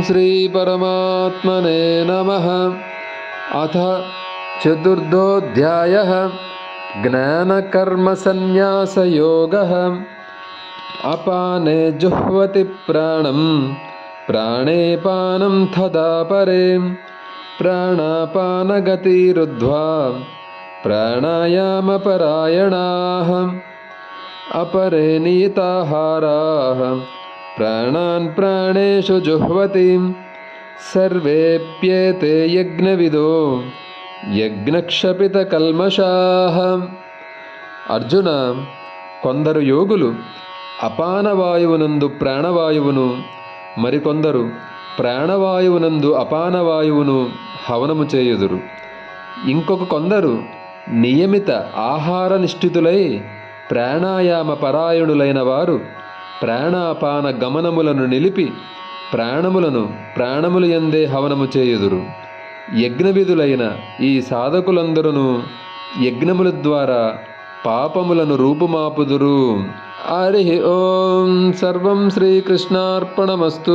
श्रीपरमात्मने नमः। अथ चतुर्थोऽध्यायः ज्ञानकर्मसन्न्यासयोगः। अपाने जुह्वति प्राणं प्राणे पानं तथा परे प्राणापानगतिरुद्ध्वा प्राणायामपरायणाः। अपरे नियताहाराः प्राणान् प्राणेषु जुह्वति। सर्वेऽप्येते यज्ञविदो యజ్ఞక్షపితకల్మషాః. అర్జున, కొందరు యోగులు అపానవాయువునందు ప్రాణవాయువును, మరికొందరు ప్రాణవాయువునందు అపానవాయువును హవనము చేయుదురు. ఇంకొక కొందరు నియమిత ఆహార నిష్ఠితులై ప్రాణాయామ పరాయణులైన వారు ప్రాణాపాన గమనములను నిలిపి ప్రాణములు యందే హవనము చేయుదురు. యజ్ఞవిధులైన ఈ సాధకులందరూ యజ్ఞముల ద్వారా పాపములను రూపుమాపుదురు. హరి ఓం. సర్వం శ్రీకృష్ణార్పణమస్తు.